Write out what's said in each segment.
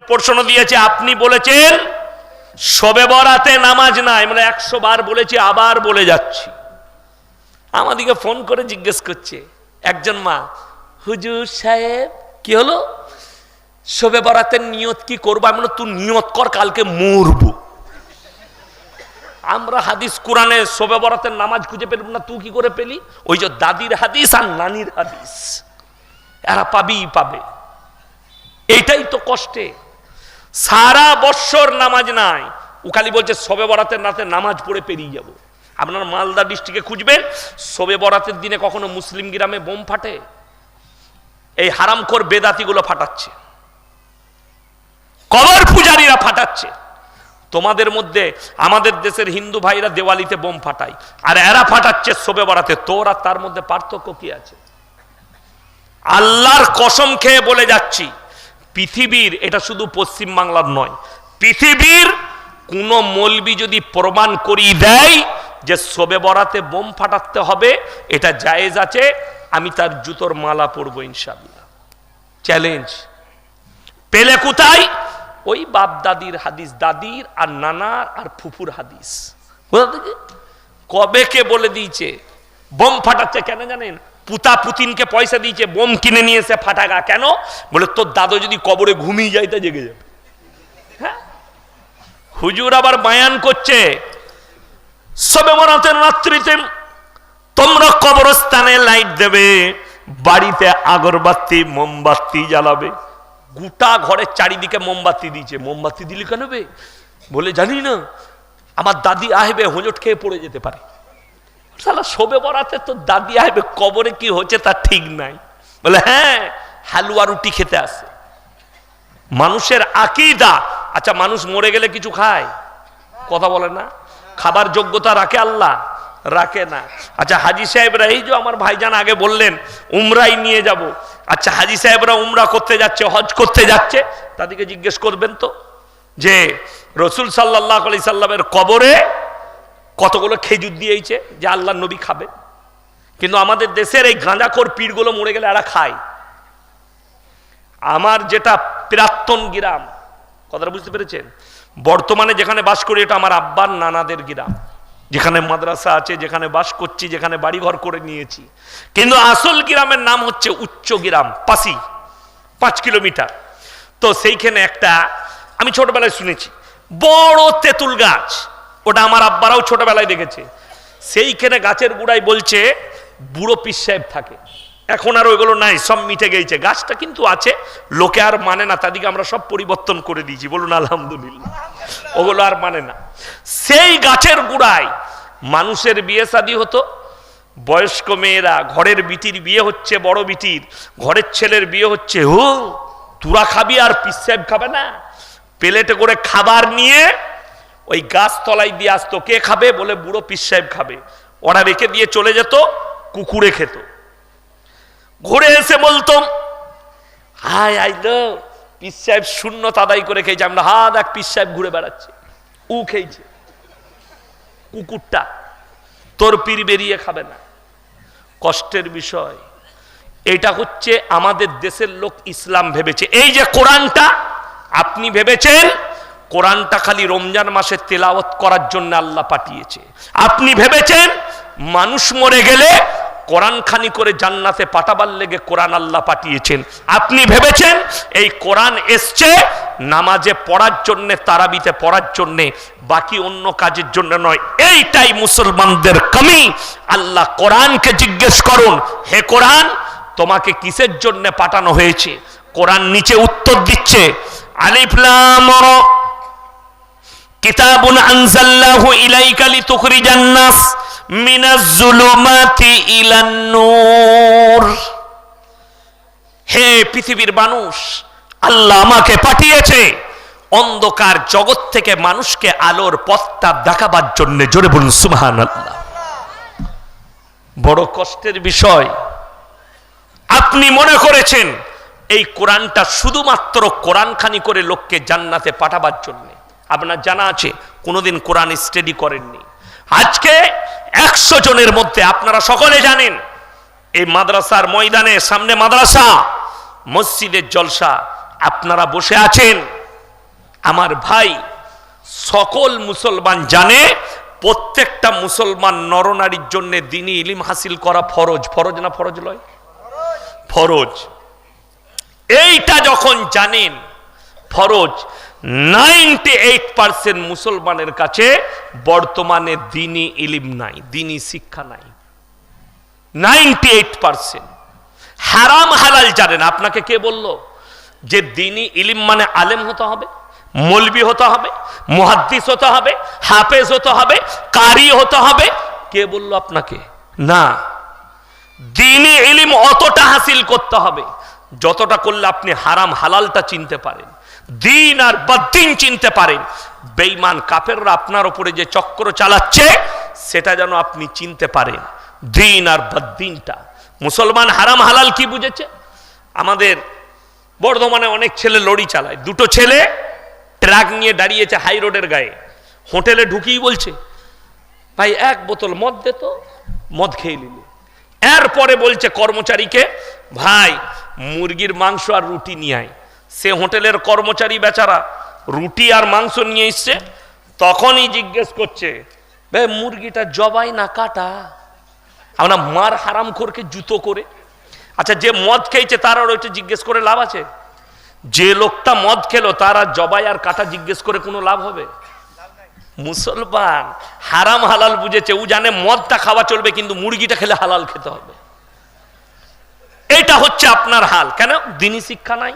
প্রশ্ন দিয়েছে, আপনি বলেছেন শবে বরাতে নামাজ নাই, মানে 100 বার বলেছি, আবার বলে যাচ্ছি। আমাদিকে ফোন করে জিজ্ঞেস করছে একজন মা, হুজুর সাহেব কি হলো, শবে বরাতের নিয়ত কি করবো? আমি বললাম, তুই নিয়ত কর, কালকে মরবো। আমরা হাদিস কোরআনে শবে বরাতের নামাজ খুঁজে পেলাম না, তুই কি করে পেলি? ওই যে দাদির হাদিস আর নানির হাদিস, এরা পাবে। এইটাই তো কষ্টে, সারা বৎসর নামাজ নাই, ও খালি বলছে শবে বরাতের রাতে নামাজ পড়ে পেরিয়ে যাব। আপনার মালদা ডিস্ট্রিক্টে খুঁজবেন, শবে বরাতের দিনে কখনো মুসলিম গ্রামে বোম ফাটে? এই হারামখোর বেদাতিগুলো ফাটাচ্ছে, কবর পূজারীরা ফাটাচ্ছে। তোমাদের মধ্যে আমাদের দেশের হিন্দু ভাইরা দেওয়ালিতে বোম ফাটায়, আর এরা ফাটাচ্ছে শবে বরাতে। তোর আর তার মধ্যে পার্থক্য কি আছে? আল্লাহর কসম খেয়ে বলে যাচ্ছি, পৃথিবীর, এটা শুধু পশ্চিম বাংলার নয়, পৃথিবীর কোন মৌলবি যদি প্রমাণ করিয়ে দেয় যে শবে বরাতে বোম ফাটাতে হবে, এটা জায়েজ আছে, আমি তার জুতোর মালা পরবো ইনশাআল্লাহ। চ্যালেঞ্জ। পেলে কোথায়? ওই বাপ দাদির হাদিস, দাদির আর নানার আর ফুফুর হাদিস। কোথা থেকে? কবে কে বলে দিয়েছে বোম ফাটাচ্ছে? কেন জানেন? পুতা পুতিনকে পয়সা দিয়েছে, বোম কিনে নিয়ে এসে ফাটাগা। কেন? বলে তোর দাদু যদি কবরে ঘুমিয়ে যায় তা জেগে যাবে। হ্যাঁ, হুজুর আবার বায়ান করছে, শবে বরাতের রাত্রিতে তোমরা কবরস্থানে লাইট দেবে, বাড়িতে আগরবাতি মোমবাতি জ্বালাবে। গোটা ঘরের চারিদিকে মোমবাতি দিয়েছে। মোমবাতি দিলে কেন বে? বলে জানি না, আমার দাদি আসবে হোঁচট খেয়ে পড়ে যেতে পারে। শালা শবে বরাতে তো দাদি আসবে, কবরে কি হচ্ছে তার ঠিক নাই। বলে হ্যাঁ, হালুয়া রুটি খেতে আসে। মানুষের আকীদা। আচ্ছা, মানুষ মরে গেলে কিছু খায়? কথা বলে না। খাবার যোগ্যতা রাখে আল্লাহ? রাখে না। আচ্ছা, হাজি সাহেবরা, এই যে আমার ভাইজান আগে বললেন উমরাই নিয়ে যাব, আচ্ছা হাজি সাহেবরা উমরা করতে যাচ্ছে, হজ করতে যাচ্ছে, তাদেরকে জিজ্ঞেস করবেন তো যে রসুল সাল্লাল্লাহু আলাইহি সাল্লামের কবরে কতগুলো খেজুর দিয়েছে যে আল্লাহর নবী খাবে। কিন্তু আমাদের দেশের এই গাঁজাখোর পীরগুলো মরে গেলে এরা খায়। আমার যেটা প্রাক্তন গ্রাম, কথাটা বুঝতে পেরেছেন? বর্তমানে যেখানে বাস করি এটা আমার আব্বার নানাদের গ্রাম, যেখানে মাদ্রাসা আছে, যেখানে বাস করছি, যেখানে বাড়িঘর করে নিয়েছি। কিন্তু আসল গ্রামের নাম হচ্ছে উচ্চ গ্রাম, পাশি, 5 কিলোমিটার। তো সেইখানে একটা, আমি ছোটবেলায় শুনেছি, বড় তেঁতুল গাছ, ওটা আমার আব্বারাও ছোটবেলায় দেখেছে। সেইখানে গাছের গোড়ায় বলছে বুড়ো পীর সাহেব থাকে। এখন আর ওইগুলো নাই, সব মিটে গেছে। গাছটা কিন্তু আছে, লোকে আর মানে না, তাদেরকে আমরা সব পরিবর্তন করে দিয়েছি, বলুন আলহামদুলিল্লাহ। ওগুলো আর মানে না। সেই গাছের গোড়ায় মানুষের বিয়ে শাদী হতো, বয়স্ক মেয়েরা, ঘরের বিটির বিয়ে হচ্ছে, বড় বিটির, ঘরের ছেলের বিয়ে হচ্ছে, তোরা খাবি আর পীর সাহেব খাবে না। প্লেটে করে খাবার নিয়ে ওই গাছ তলায় দিয়ে আসতো। কে খাবে? বলে বুড়ো পীর সাহেব খাবে। ওরা রেখে দিয়ে চলে যেত, কুকুরে খেত। ঘুরে এসে বলতো হায় আইলো পীর সাহেব শূন্য তাদাই করে খেয়েছে। আমরা হা দেখ পীর সাহেব ঘুরে বেড়াচ্ছে, উ খেয়েছে কুকুরটা, তোর পীর বেরিয়ে খাবে না। কষ্টের বিষয়। এটা হচ্ছে আমাদের দেশের লোক ইসলাম ভেবেছে। এই যে কোরআনটা আপনি ভেবেছেন কোরআনটা খালি রমজান মাসে তেলাওয়াত করার জন্য আল্লাহ পাঠিয়েছে। আপনি ভেবেছেন মানুষ মরে গেলে কোরআন খানি করে জান্নাতে পাঠাবার লেগে কোরআন আল্লাহ পাঠিয়েছেন। আপনি ভেবেছেন এই কোরআন এসছে নামাজে পড়ার জন্য, তারাবিতে পড়ার জন্য, বাকি অন্য কাজের জন্য নয়। এইটাই মুসলমানদের কমি। আল্লাহ কোরআনকে জিজ্ঞেস করুন, হে কোরআন তোমাকে কিসের জন্য পাঠানো হয়েছে? কোরআন নিচে উত্তর দিচ্ছে, আলিফ লাম রা কিতাবুন আনজালনাহু ইলাইকা লিতুখরিজান নাস মিনাজ যুলুমাতি ইলান নূর। হে পৃথিবীর মানুষ, আল্লাহ আমাকে পাঠিয়েছে অন্ধকার জগৎ থেকে মানুষকে আলোর পথটা দেখাবার জন্য। জোরে বলুন সুবহানাল্লাহ। বড় কষ্টের বিষয়, আপনি মনে করেছেন এই কোরআনটা শুধুমাত্র কোরআন খানি করে লোককে জান্নাতে পাঠাবার জন্য। আপনার জানা আছে কোনোদিন কোরআন স্টাডি করেননি। আজকে 100 জনের মধ্যে আপনারা সকলে জানেন এই মাদ্রাসার ময়দানে, সামনে মাদ্রাসা, মসজিদের জলসা, আপনারা বসে আছেন আমার ভাই, সকল মুসলমান জানে প্রত্যেকটা মুসলমান নরনারীর জন্য দ্বীনি ইলম হাসিল করা ফরজ। ফরজ না ফরজ লয়? ফরজ। এইটা যখন জানেন ফরজ, 98% মুসলমানের কাছে বর্তমানে দ্বীনি ইলম নাই, দ্বীনি শিক্ষা নাই। 98% হারাম হালাল জানেন। আপনাকে কে বলল যে দ্বীনি ইলম মানে আলেম হতে হবে, মৌলবি হতে হবে, মুহাদ্দিস হতে হবে, হাফেজ হতে হবে, কারি হতে হবে? কে বলল আপনাকে? না, দ্বীনি ইলম অতটা হাসিল করতে হবে যতটা করলে আপনি হারাম হালালটা চিনতে পারেন, দিন আর বদ্দিন চিনতে পারেন। বেঈমান কাফেররা আপনার উপরে যে চক্র চালাচ্ছে সেটা যেন আপনি চিনতে পারেন, দিন আর বদ্দিনটা। মুসলমান হারাম হালাল কি বুঝেছে? আমাদের বর্ধমানে অনেক ছেলে লরি চালায়, দুটো ছেলে ট্রাক নিয়ে দাঁড়িয়েছে হাই রোডের গায়ে, হোটেলে ঢুকিয়ে বলছে, ভাই এক বোতল মদ দে তো, মদ খেয়ে নিলে। এরপরে বলছে কর্মচারীকে, ভাই মুরগির মাংস আর রুটি নিয়ে আয়। সে হোটেলের কর্মচারী বেচারা রুটি আর মাংস নিয়ে এসছে, তখনই জিজ্ঞেস করছে, ভাই মুরগিটা জবাই না কাটা? আমরা মার হারাম খোরকে জুতো করে। আচ্ছা, যে মদ খেয়েছে তার আর ওইটা জিজ্ঞেস করে লাভ আছে? যে লোকটা মদ খেলো তার আর জবাই আর কাটা জিজ্ঞেস করে কোনো লাভ হবে? মুসলমান হারাম হালাল বুঝেছে, ও জানে মদটা খাওয়া চলবে কিন্তু মুরগিটা খেলে হালাল খেতে হবে। এটা হচ্ছে আপনার হাল। কেন? দ্বীনি শিক্ষা নাই,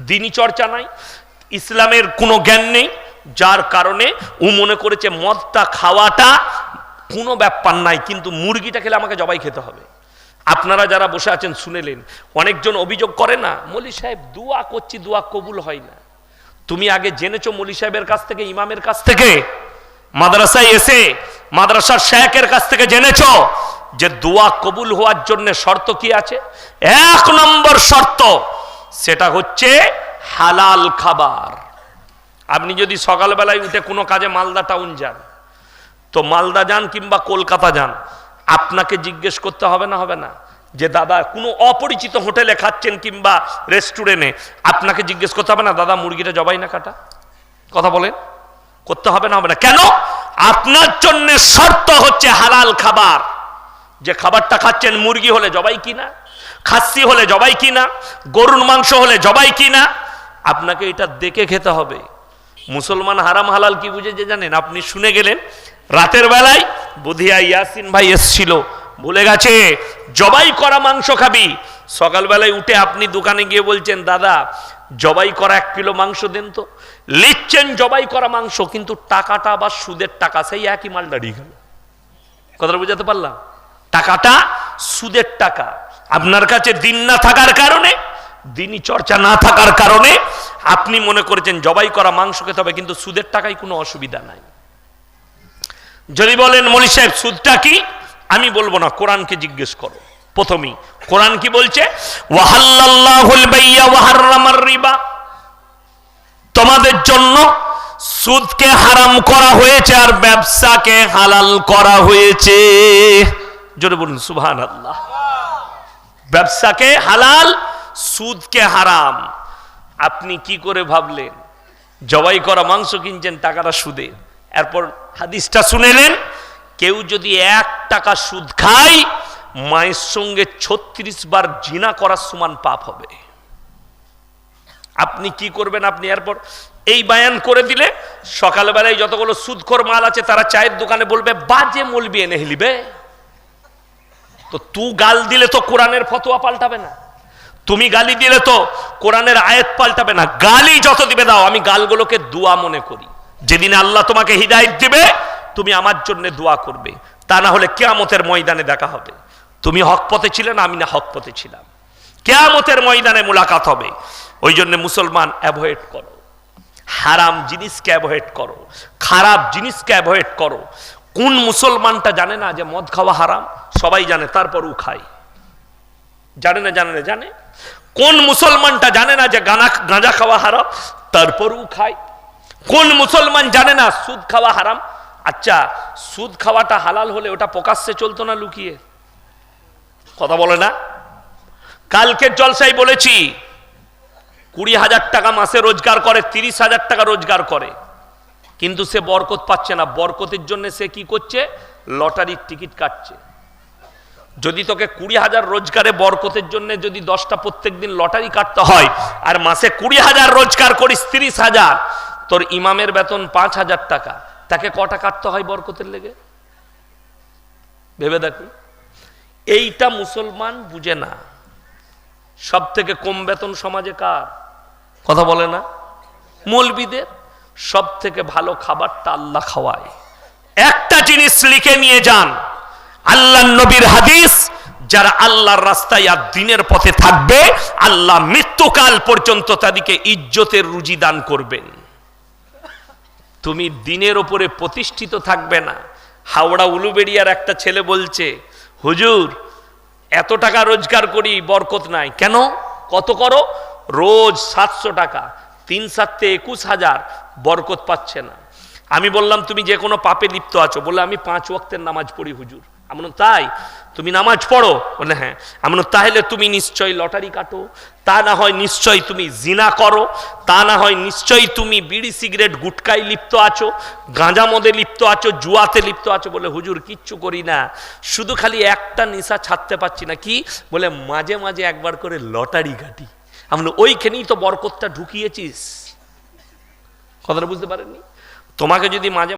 দ্বীনি চর্চা নাই, ইসলামের কোনো জ্ঞান নেই, যার কারণে ও মনে করেছে মদটা খাওয়াটা কোনো ব্যাপার নাই কিন্তু মুরগিটা খেলে আমাকে জবাই খেতে হবে। আপনারা যারা বসে আছেন শুনেলেন, অনেকজন অভিযোগ করে না, মৌলী সাহেব দোয়া করছি, দোয়া কবুল হয় না। তুমি আগে জেনেছো মৌলী সাহেবের কাছ থেকে, ইমামের কাছ থেকে, মাদ্রাসায় এসে মাদ্রাসার শেখের কাছ থেকে জেনেছো যে দোয়া কবুল হওয়ার জন্য শর্ত কি আছে? 1 নম্বর শর্ত, সেটা হচ্ছে হালাল খাবার। আপনি যদি সকালবেলায় উঠে কোনো কাজে মালদা টাউন যান, তো মালদা যান কিংবা কলকাতা যান, আপনাকে জিজ্ঞেস করতে হবে না? হবে না? যে দাদা কোনো অপরিচিত হোটেলে খাচ্ছেন কিংবা রেস্টুরেন্টে, আপনাকে জিজ্ঞেস করতে হবে না দাদা মুরগিটা জবাই না কাটা? কথা বলেন, করতে হবে না? হবে না? কেন? আপনার জন্য শর্ত হচ্ছে হালাল খাবার। যে খাবারটা খাচ্ছেন মুরগি হলে জবাই কিনা, খাসি হলে জবাই কিনা, গরুর মাংস হলে জবাই কিনা, আপনাকে এটা দেখে খেতে হবে। মুসলমান হারাম হালাল কি বুঝে যে জানেন? আপনি শুনে গেলেন রাতের বেলায় বুধিয়া ইয়াসিন ভাই এসছিল, বলে গেছে জবাই করা মাংস খাবি। সকালবেলায় উঠে আপনি দোকানে গিয়ে বলছেন, দাদা জবাই করা 1 কিলো মাংস দেন তো। লিখছেন জবাই করা মাংস, কিন্তু টাকাটা আবার সুদের টাকা, সেই একই মাল দাঁড়িয়ে গেল। কথাটা বুঝাতে পারলাম? টাকাটা সুদের টাকা। আপনার কাছে দিন না থাকার কারণে, দিনই চর্চা না থাকার কারণে আপনি মনে করেছেন জবাই করা মাংস খেতে হবে, কিন্তু সুদের টাকায় কোনো অসুবিধা নাই। যদি বলেন মৌলী সাহেব সুদটা কি, আমি বলবো না, কোরআনকে জিজ্ঞেস করো। প্রথমেই কোরআন কি বলছে? ওয়াহাল্লাল্লাহুল বাইয়া ওয়া হাররামার রিবা, তোমাদের জন্য সুদকে হারাম করা হয়েছে আর ব্যবসাকে হালাল করা হয়েছে। জোরে বলুন সুবহানাল্লাহ। ব্যবসাকে হালাল, সুদকে হারাম। আপনি কি করে ভাবলেন জবাই করা মাংস কিনছেন টাকাটা সুদে? এরপর হাদিসটা শুনেলেন, কেউ যদি 1 টাকা সুদ খায় মায়ের সঙ্গে 36 বার জিনা করার সমান পাপ হবে। আপনি কি করবেন? আপনি এরপর এই বায়ান করে দিলে সকালবেলায় যতগুলো সুদখোর মাল আছে তারা চায়ের দোকানে বলবে বাজে মৌলবি এনে হিলিবে। তো তুই গাল দিলে তো কোরআনের ফতোয়া পাল্টাবে না, তুমি গালি দিলে তো কোরআনের আয়াত পাল্টাবে না। গালি যত দিবে দাও, আমি গালগুলোকে দোয়া মনে করি। যেদিন আল্লাহ তোমাকে হিদায়াত দিবে তুমি আমার জন্য দোয়া করবে, তা না হলে কিয়ামতের ময়দানে দেখা হবে। তুমি হক পথে ছিলে না, আমি না হক পথে ছিলাম, কিয়ামতের ময়দানে মুলাকাত হবে। ওই জন্য মুসলমান অ্যাভয়েড করো, হারাম জিনিসকে অ্যাভয়েড করো, খারাপ জিনিসকে অ্যাভয়েড করো। কোন মুসলমানটা জানে না যে মদ খাওয়া হারাম? সবাই জানে, তারপরও খায়। জানে না? জানে না? জানে। কোন মুসলমানটা জানে না যে গাঁজা খাওয়া হারাম? তারপরও খায়। কোন মুসলমান জানে না সুদ খাওয়া হারাম? আচ্ছা, সুদ খাওয়াটা হালাল হলে ওটা প্রকাশ্যে চলতো না লুকিয়ে? কথা বলে না? কালকের জলসায় বলেছি, 20,000 টাকা মাসে রোজগার করে, 30,000 টাকা রোজগার করে, কিন্তু সে বরকত পাচ্ছে না। বরকতের জন্য সে কি করছে? লটারির টিকিট কাটছে। যদি তোকে 20,000 রোজগারে বরকতের জন্য যদি 10টা প্রত্যেকদিন লটারি কাটতে হয়, আর মাসে 20,000 রোজগার করিস 30,000, তোর ইমামের বেতন 5,000 টাকা, তাকে কটা কাটতে হয় বরকতের লেগে? ভেবে দেখুন। এইটা মুসলমান বুঝে না। সব থেকে কম বেতন সমাজে কার? কথা বলে না? মৌলবীদের। সব থেকে ভালো খাবারটা আল্লাহ খাওয়ায়। একটা জিনিস লিখে নিয়ে যান, আল্লাহ নবীর হাদিস, যারা আল্লাহর রাস্তায় আর দিনের পথে থাকবে, আল্লাহ মৃত্যুকাল পর্যন্ত তাদেরকে ইজ্জতের রুজি দান করবেন। তুমি দিনের ওপরে প্রতিষ্ঠিত থাকবে না। হাওড়া উলুবেড়িয়ার একটা ছেলে বলছে, হুজুর এত টাকা রোজগার করি, বরকত নাই কেন? কত করো? রোজ 700 টাকা, 3 7 21,000, বরকত পাচ্ছে না। আমি বললাম তুমি যে কোনো পাপে লিপ্ত আছো? বলে আমি 5 ওয়াক্তের নামাজ পড়ি হুজুর। আমি বললাম তাই? তুমি নামাজ পড়ো? বলে হ্যাঁ। আমি বললাম তাহলে তুমি নিশ্চয়ই লটারি কাটো, তা না হয় নিশ্চয়ই তুমি জিনা করো, তা না হয় নিশ্চয়ই তুমি বিড়ি সিগারেট গুটকায় লিপ্ত আছো, গাঁজা মদে লিপ্ত আছো, জুয়াতে লিপ্ত আছো। বলে হুজুর কিচ্ছু করি না, শুধু খালি একটা নেশা ছাড়তে পারছি না। কি? বলে মাঝে মাঝে একবার করে লটারি কাটি। আমি বললাম ওইখানেই তো বরকতটা ঢুকিয়েছিস। কথাটা বুঝতে পারেননি? তোমাকে যদি মাঝে